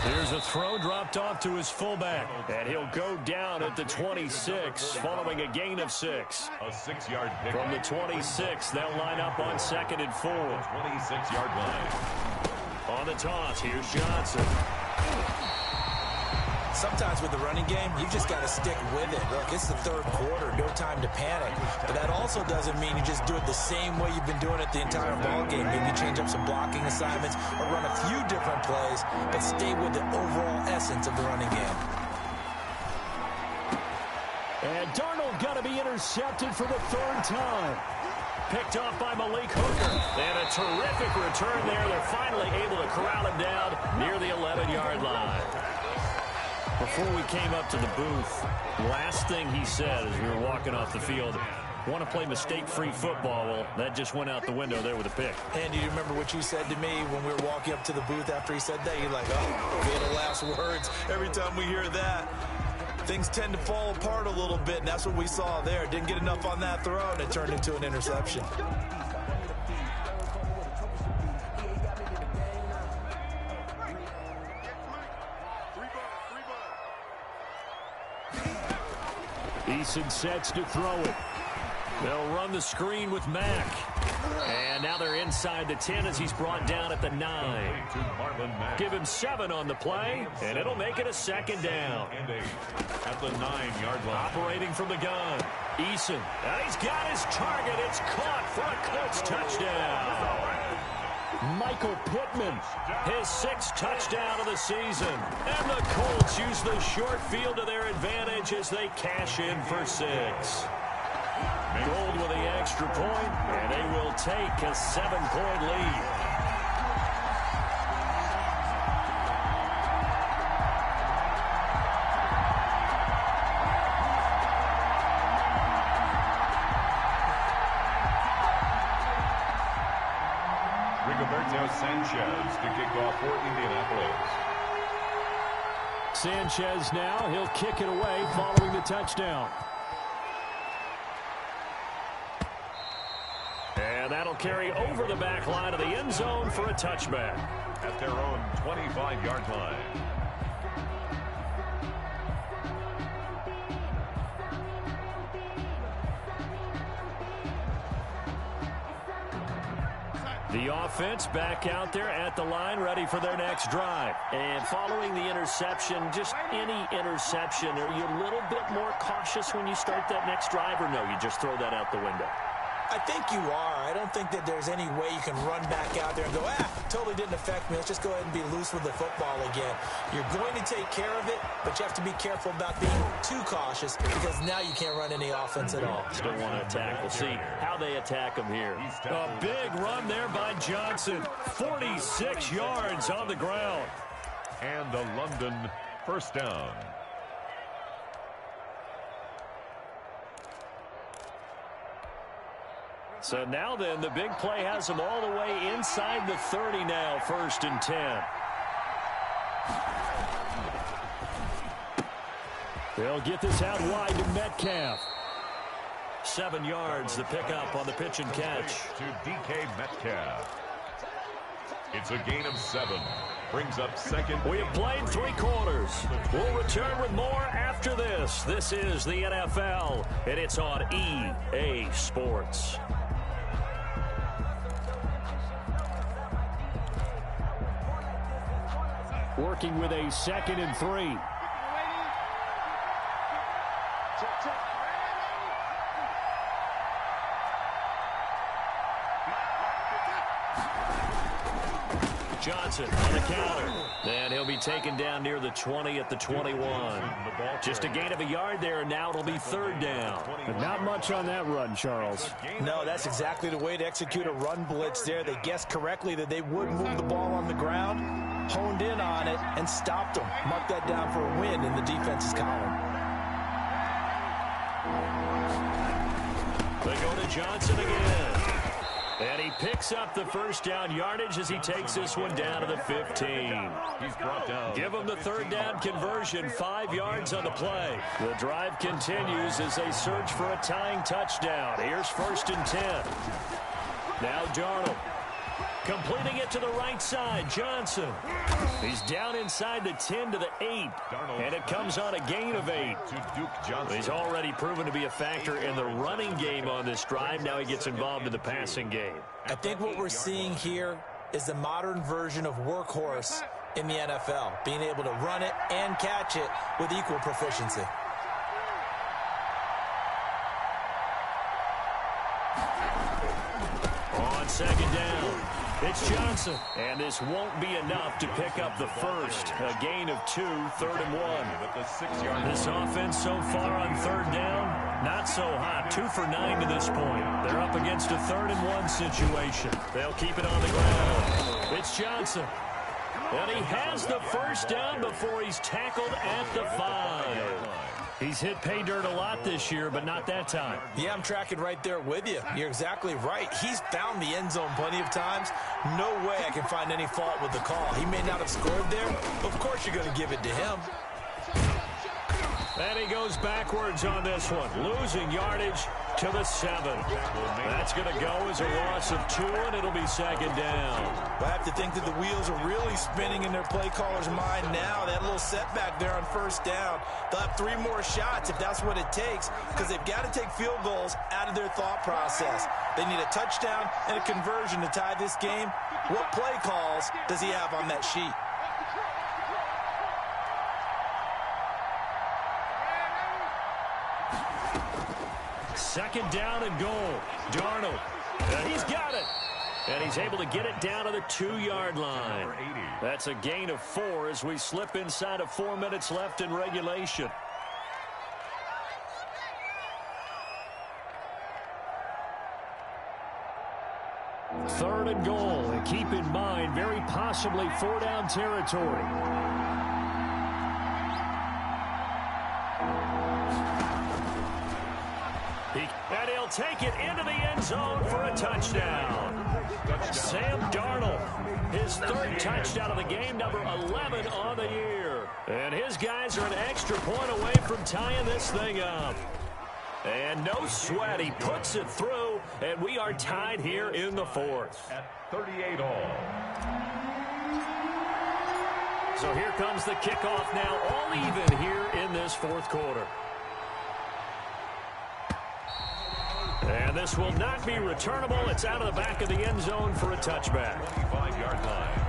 Speaker 3: Here's a throw dropped off to his fullback, and he'll go down at the 26 following a gain of 6.
Speaker 4: A 6-yard pick.
Speaker 3: From the 26, they'll line up on second and 4.
Speaker 4: 26-yard line.
Speaker 3: On the toss, here's Johnson.
Speaker 5: Sometimes with the running game, you've just got to stick with it. Look, it's the third quarter, no time to panic. But that also doesn't mean you just do it the same way you've been doing it the entire ball game. Maybe change up some blocking assignments or run a few different plays, but stay with the overall essence of the running game.
Speaker 3: And Darnold got to be intercepted for the 3rd time. Picked off by Malik Hooker. And a terrific return there. They're finally able to corral him down near the 11-yard line. Before we came up to the booth, last thing he said as we were walking off the field, want to play mistake-free football. Well, that just went out the window there with a pick.
Speaker 5: And do you remember what you said to me when we were walking up to the booth after he said that? You're like, oh, we had the last words. Every time we hear that, things tend to fall apart a little bit, and that's what we saw there. Didn't get enough on that throw, and it turned into an interception.
Speaker 3: Eason sets to throw it. They'll run the screen with Mack. And now they're inside the 10 as he's brought down at the 9. Give him 7 on the play, and it'll make it a second down.
Speaker 4: And 8 at the 9-yard line.
Speaker 3: Operating from the gun, Eason. And he's got his target. It's caught for a Colts touchdown. Michael Pittman, his 6th touchdown of the season. And the Colts use the short field to their advantage as they cash in for 6. Gold with the extra point, and they will take a 7-point lead.
Speaker 4: Sanchez to kick off for Indianapolis.
Speaker 7: Sanchez now, he'll kick it away following the touchdown. And that'll carry over the back line of the end zone for a touchback.
Speaker 4: At their own 25-yard line.
Speaker 3: The offense back out there at the line, ready for their next drive. And following the interception, just any interception, are you a little bit more cautious when you start that next drive, or no, you just throw that out the window?
Speaker 5: I think you are. I don't think that there's any way you can run back out there and go, totally didn't affect me. Let's just go ahead and be loose with the football again. You're going to take care of it, but you have to be careful about being too cautious because now you can't run any offense at all.
Speaker 3: Still want to attack. We'll see how they attack him here. A big run there by Johnson. 46 yards on the ground.
Speaker 4: And a London first down.
Speaker 3: So now then, the big play has them all the way inside the 30 now, 1st and 10. They'll get this out wide to Metcalf. 7 yards, the pickup on the pitch and catch.
Speaker 4: To DK Metcalf. It's a gain of 7. Brings up second.
Speaker 3: We have played 3 quarters. We'll return with more after this. This is the NFL, and it's on EA Sports. Working with a 2nd and 3. Johnson on the counter. And he'll be taken down near the 20 at the 21. Just a gain of a yard there, and now it'll be 3rd down.
Speaker 7: But not much on that run, Charles.
Speaker 5: No, that's exactly the way to execute a run blitz there. They guessed correctly that they would move the ball on the ground, honed in on it, and stopped them. Mark that down for a win in the defense's column.
Speaker 3: They go to Johnson again. And he picks up the 1st down yardage as he takes this one down to the 15.
Speaker 4: He's brought down.
Speaker 3: Give him the 3rd down conversion, 5 yards on the play. The drive continues as they search for a tying touchdown. Here's 1st and 10. Now Darnold. Completing it to the right side, Johnson. He's down inside the 10 to the 8. And it comes on a gain of 8.
Speaker 4: To Duke Johnson.
Speaker 3: He's already proven to be a factor in the running game on this drive. Now he gets involved in the passing game.
Speaker 5: I think what we're seeing here is the modern version of workhorse in the NFL, being able to run it and catch it with equal proficiency.
Speaker 3: On 2nd down, it's Johnson. And this won't be enough to pick up the 1st. A gain of 2, 3rd and 1. This offense so far on 3rd down, not so hot. 2 for 9 to this point. They're up against a 3rd and 1 situation. They'll keep it on the ground. It's Johnson. And he has the 1st down before he's tackled at the 5. He's hit pay dirt a lot this year, but not that time.
Speaker 5: Yeah, I'm tracking right there with you. You're exactly right. He's found the end zone plenty of times. No way I can find any fault with the call. He may not have scored there, but of course you're going to give it to him.
Speaker 3: And he goes backwards on this one, losing yardage to the 7. That's going to go as a loss of 2, and it'll be 2nd down.
Speaker 5: I have to think that the wheels are really spinning in their play caller's mind now. That little setback there on 1st down. They'll have 3 more shots if that's what it takes, because they've got to take field goals out of their thought process. They need a touchdown and a conversion to tie this game. What play calls does he have on that sheet?
Speaker 3: 2nd down and goal. Darnold. He's got it. And he's able to get it down to the 2-yard line. That's a gain of 4 as we slip inside of 4 minutes left in regulation. Third and goal. And keep in mind, very possibly 4-down territory. And he'll take it into the end zone for a touchdown. Sam Darnold, his third touchdown of the game, number 11 on the year. And his guys are an extra point away from tying this thing up. And no sweat, he puts it through, and we are tied here in the fourth.
Speaker 4: At 38 all.
Speaker 3: So here comes the kickoff now, all even here in this fourth quarter. And this will not be returnable. It's out of the back of the end zone for a touchback.
Speaker 4: 25-yard line.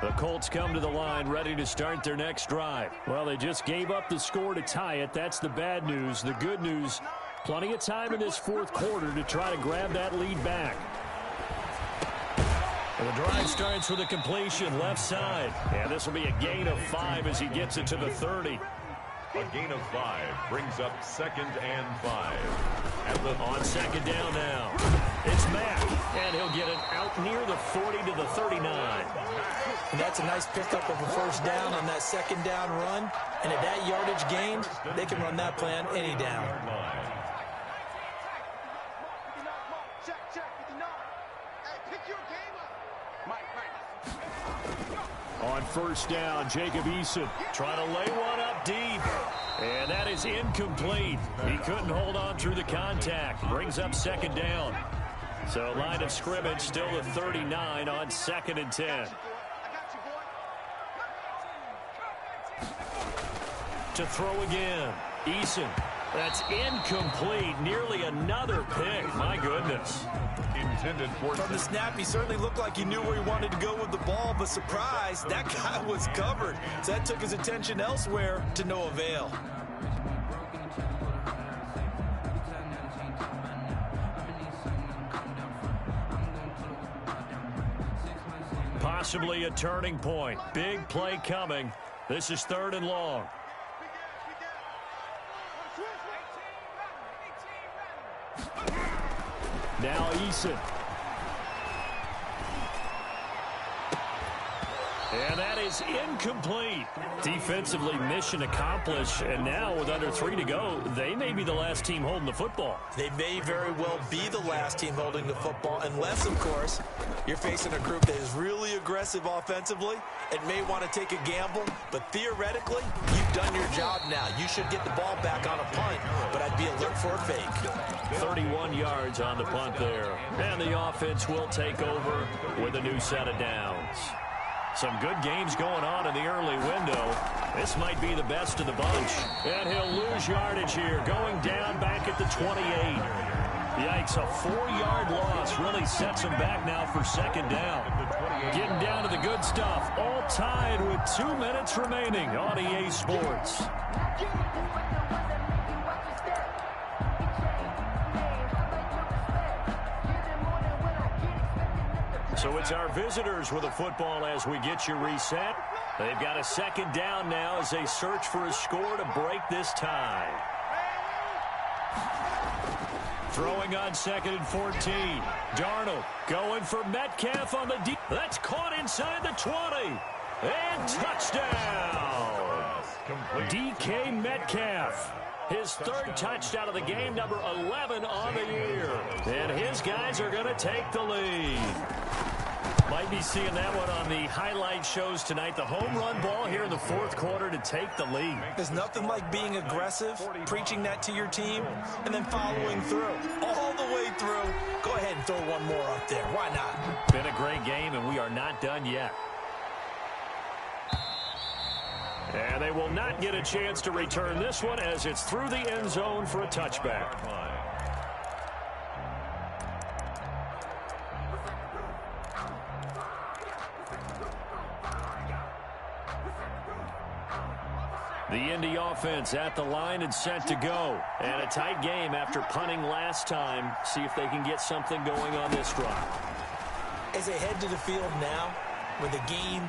Speaker 3: The Colts come to the line ready to start their next drive. Well, they just gave up the score to tie it. That's the bad news. The good news, plenty of time in this fourth quarter to try to grab that lead back. And the drive starts with a completion left side. And this will be a gain of 5 as he gets it to the 30.
Speaker 4: A gain of 5 brings up 2nd and 5.
Speaker 3: On second down now, it's Mack. And he'll get it out near the 40 to the 39.
Speaker 5: And that's a nice pickup of a first down on that second down run. And at that yardage gained, they can run that plan any down.
Speaker 3: On first down, Jacob Eason trying to lay one up deep. And that is incomplete. He couldn't hold on through the contact. Brings up second down. So line of scrimmage still at 39 on 2nd and 10. To throw again. Eason. That's incomplete. Nearly another pick. My goodness.
Speaker 4: Intended for
Speaker 5: From the snap, he certainly looked like he knew where he wanted to go with the ball, but surprise, that guy was covered. So that took his attention elsewhere to no avail.
Speaker 3: Possibly a turning point. Big play coming. This is 3rd and long. Now Eason. And that is incomplete. Defensively, mission accomplished. And now with under 3 to go, they may be the last team holding the football.
Speaker 5: They may very well be the last team holding the football, unless, of course, you're facing a group that is really aggressive offensively and may want to take a gamble. But theoretically, you've done your job now. You should get the ball back on a punt, but I'd be alert for a fake.
Speaker 3: 31 yards on the punt there. And the offense will take over with a new set of downs. Some good games going on in the early window. This might be the best of the bunch. And he'll lose yardage here, going down back at the 28. Yikes, a 4-yard loss really sets him back now for second down. Getting down to the good stuff. All tied with 2 minutes remaining on EA Sports. So it's our visitors with the football as we get you reset. They've got a second down now as they search for a score to break this tie. Throwing on 2nd and 14. Darnold going for Metcalf on the deep. That's caught inside the 20. And touchdown. DK Metcalf. His 3rd touchdown of the game, number 11 on the year. And his guys are going to take the lead. Might be seeing that one on the highlight shows tonight. The home run ball here in the fourth quarter to take the lead.
Speaker 5: There's nothing like being aggressive, preaching that to your team, and then following through. All the way through. Go ahead and throw one more up there. Why not?
Speaker 3: Been a great game, and we are not done yet. And they will not get a chance to return this one as it's through the end zone for a touchback. The Indy offense at the line and set to go. And a tight game after punting last time. See if they can get something going on this drive.
Speaker 5: As they head to the field now with a game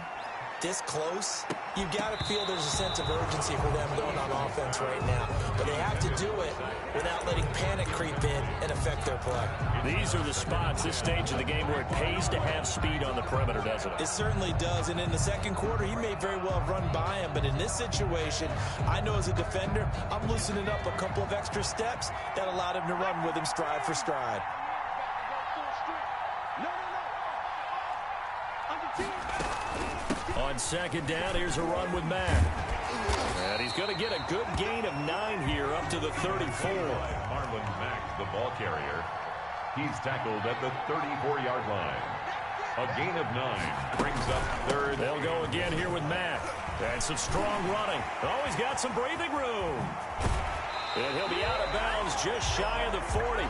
Speaker 5: this close, you've got to feel there's a sense of urgency for them going on offense right now. But they have to do it without letting panic creep in and affect their play.
Speaker 7: These are the spots, this stage of the game, where it pays to have speed on the perimeter, doesn't it?
Speaker 5: It certainly does. And in the second quarter, he may very well have run by him. But in this situation, I know as a defender, I'm loosening up a couple of extra steps that allowed him to run with him stride for stride.
Speaker 7: On second down, here's a run with Mack. And he's going to get a good gain of 9 here, up to the 34.
Speaker 4: Marlon Mack, the ball carrier. He's tackled at the 34-yard line. A gain of 9 brings up third.
Speaker 7: They'll go again here with Mack. And some strong running. Oh, he's got some breathing room. And he'll be out of bounds just shy of the 40.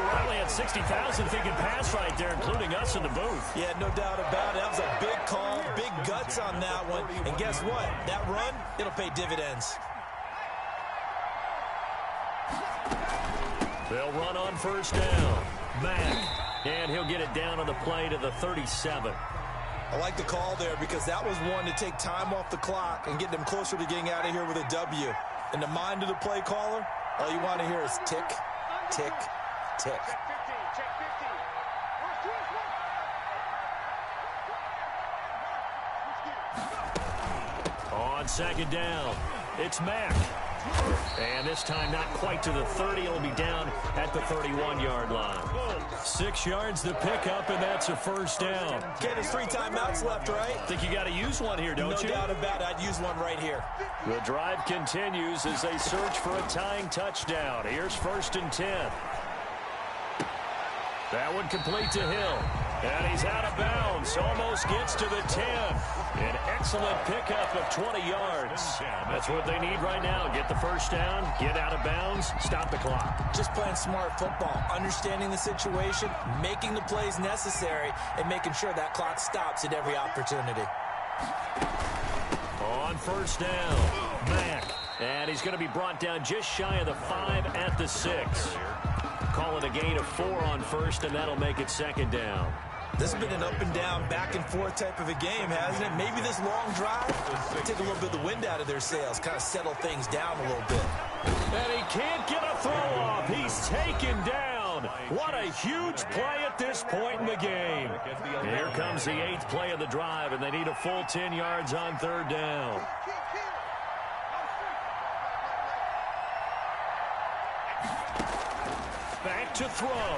Speaker 7: Probably had 60,000 thinking pass right there, including us in the booth.
Speaker 5: Yeah, no doubt about it. That was a big call, big guts on that one. And guess what? That run, it'll pay dividends.
Speaker 7: They'll run on first down. Mack. And he'll get it down on the play to the 37.
Speaker 5: I like the call there because that was one to take time off the clock and get them closer to getting out of here with a W. In the mind of the play caller, all you want to hear is tick, tick, tick.
Speaker 7: On second down, it's Mack. And this time not quite to the 30. It'll be down at the 31-yard line. 6 yards to pick up, and that's a first down.
Speaker 5: Get his 3 timeouts left, right?
Speaker 7: Think you got to use one here, don't you?
Speaker 5: No doubt about it. I'd use one right here.
Speaker 7: The drive continues as they search for a tying touchdown. Here's first and 10. That one complete to Hill. And he's out of bounds. Almost gets to the 10. An excellent pickup of 20 yards. That's what they need right now. Get the first down, get out of bounds, stop the clock.
Speaker 5: Just playing smart football, understanding the situation, making the plays necessary, and making sure that clock stops at every opportunity.
Speaker 7: On first down, Mack. And he's going to be brought down just shy of the 5 at the 6. Call it a gain of 4 on first, and that'll make it second down.
Speaker 5: This has been an up-and-down, back-and-forth type of a game, hasn't it? Maybe this long drive take a little bit of the wind out of their sails, kind of settle things down a little bit.
Speaker 7: And he can't get a throw off. He's taken down. What a huge play at this point in the game. Here comes the 8th play of the drive, and they need a full 10 yards on third down. Back to throw.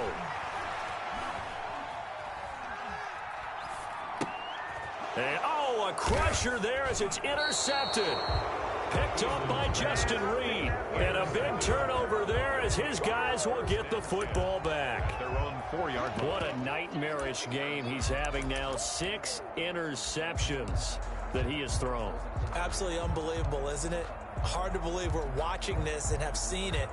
Speaker 7: And, oh, a crusher there as it's intercepted. Picked up by Justin Reed. And a big turnover there as his guys will get the football back.
Speaker 4: Their own 4-yard line.
Speaker 7: What a nightmarish game he's having now. 6 interceptions that he has thrown.
Speaker 5: Absolutely unbelievable, isn't it? Hard to believe we're watching this and have seen it,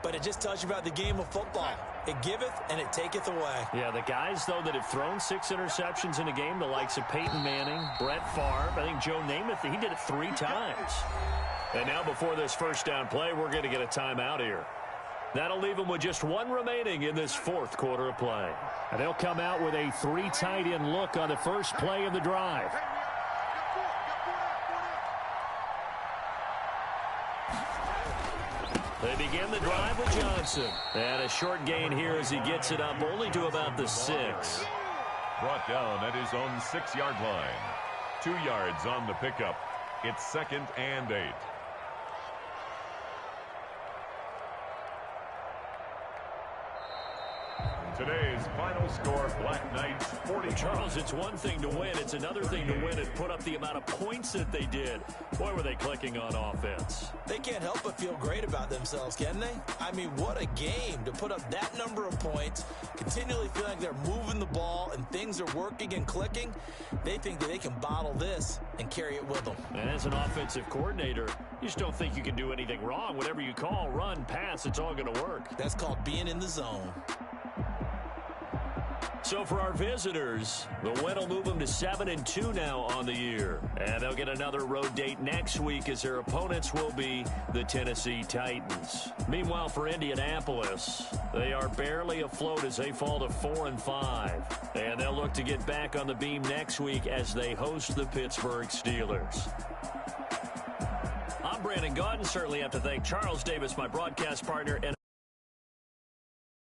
Speaker 5: but it just tells you about the game of football. It giveth and it taketh away.
Speaker 7: Yeah, the guys, though, that have thrown 6 interceptions in a game, the likes of Peyton Manning, Brett Favre, I think Joe Namath, he did it 3 times. And now before this first down play, we're going to get a timeout here. That'll leave them with just 1 remaining in this 4th quarter of play. And they'll come out with a 3 tight end look on the first play of the drive. They begin the drive with Johnson. And a short gain here as he gets it up only to about the 6.
Speaker 4: Brought down at his own 6-yard line. 2 yards on the pickup. It's 2nd and 8. Today's final score, Black Knights 40.
Speaker 7: Charles, it's one thing to win. It's another thing to win and put up the amount of points that they did. Boy, were they clicking on offense.
Speaker 5: They can't help but feel great about themselves, can they? I mean, what a game to put up that number of points, continually feel like they're moving the ball and things are working and clicking. They think that they can bottle this and carry it with them.
Speaker 7: And as an offensive coordinator, you just don't think you can do anything wrong. Whatever you call, run, pass, it's all going to work.
Speaker 5: That's called being in the zone.
Speaker 7: So for our visitors, the win will move them to 7-2 now on the year. And they'll get another road date next week as their opponents will be the Tennessee Titans. Meanwhile, for Indianapolis, they are barely afloat as they fall to 4-5. And they'll look to get back on the beam next week as they host the Pittsburgh Steelers. I'm Brandon Gaudin. Certainly have to thank Charles Davis, my broadcast partner, and